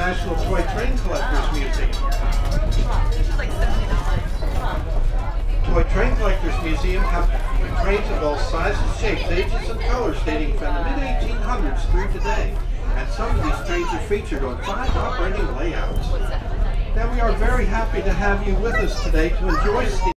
National Toy Train Collectors Museum. This is like $70. Toy Train Collectors Museum have trains of all sizes, shapes, ages, and colors dating from the mid-1800s through today. And some of these trains are featured on 5 operating layouts. Now we are very happy to have you with us today to enjoy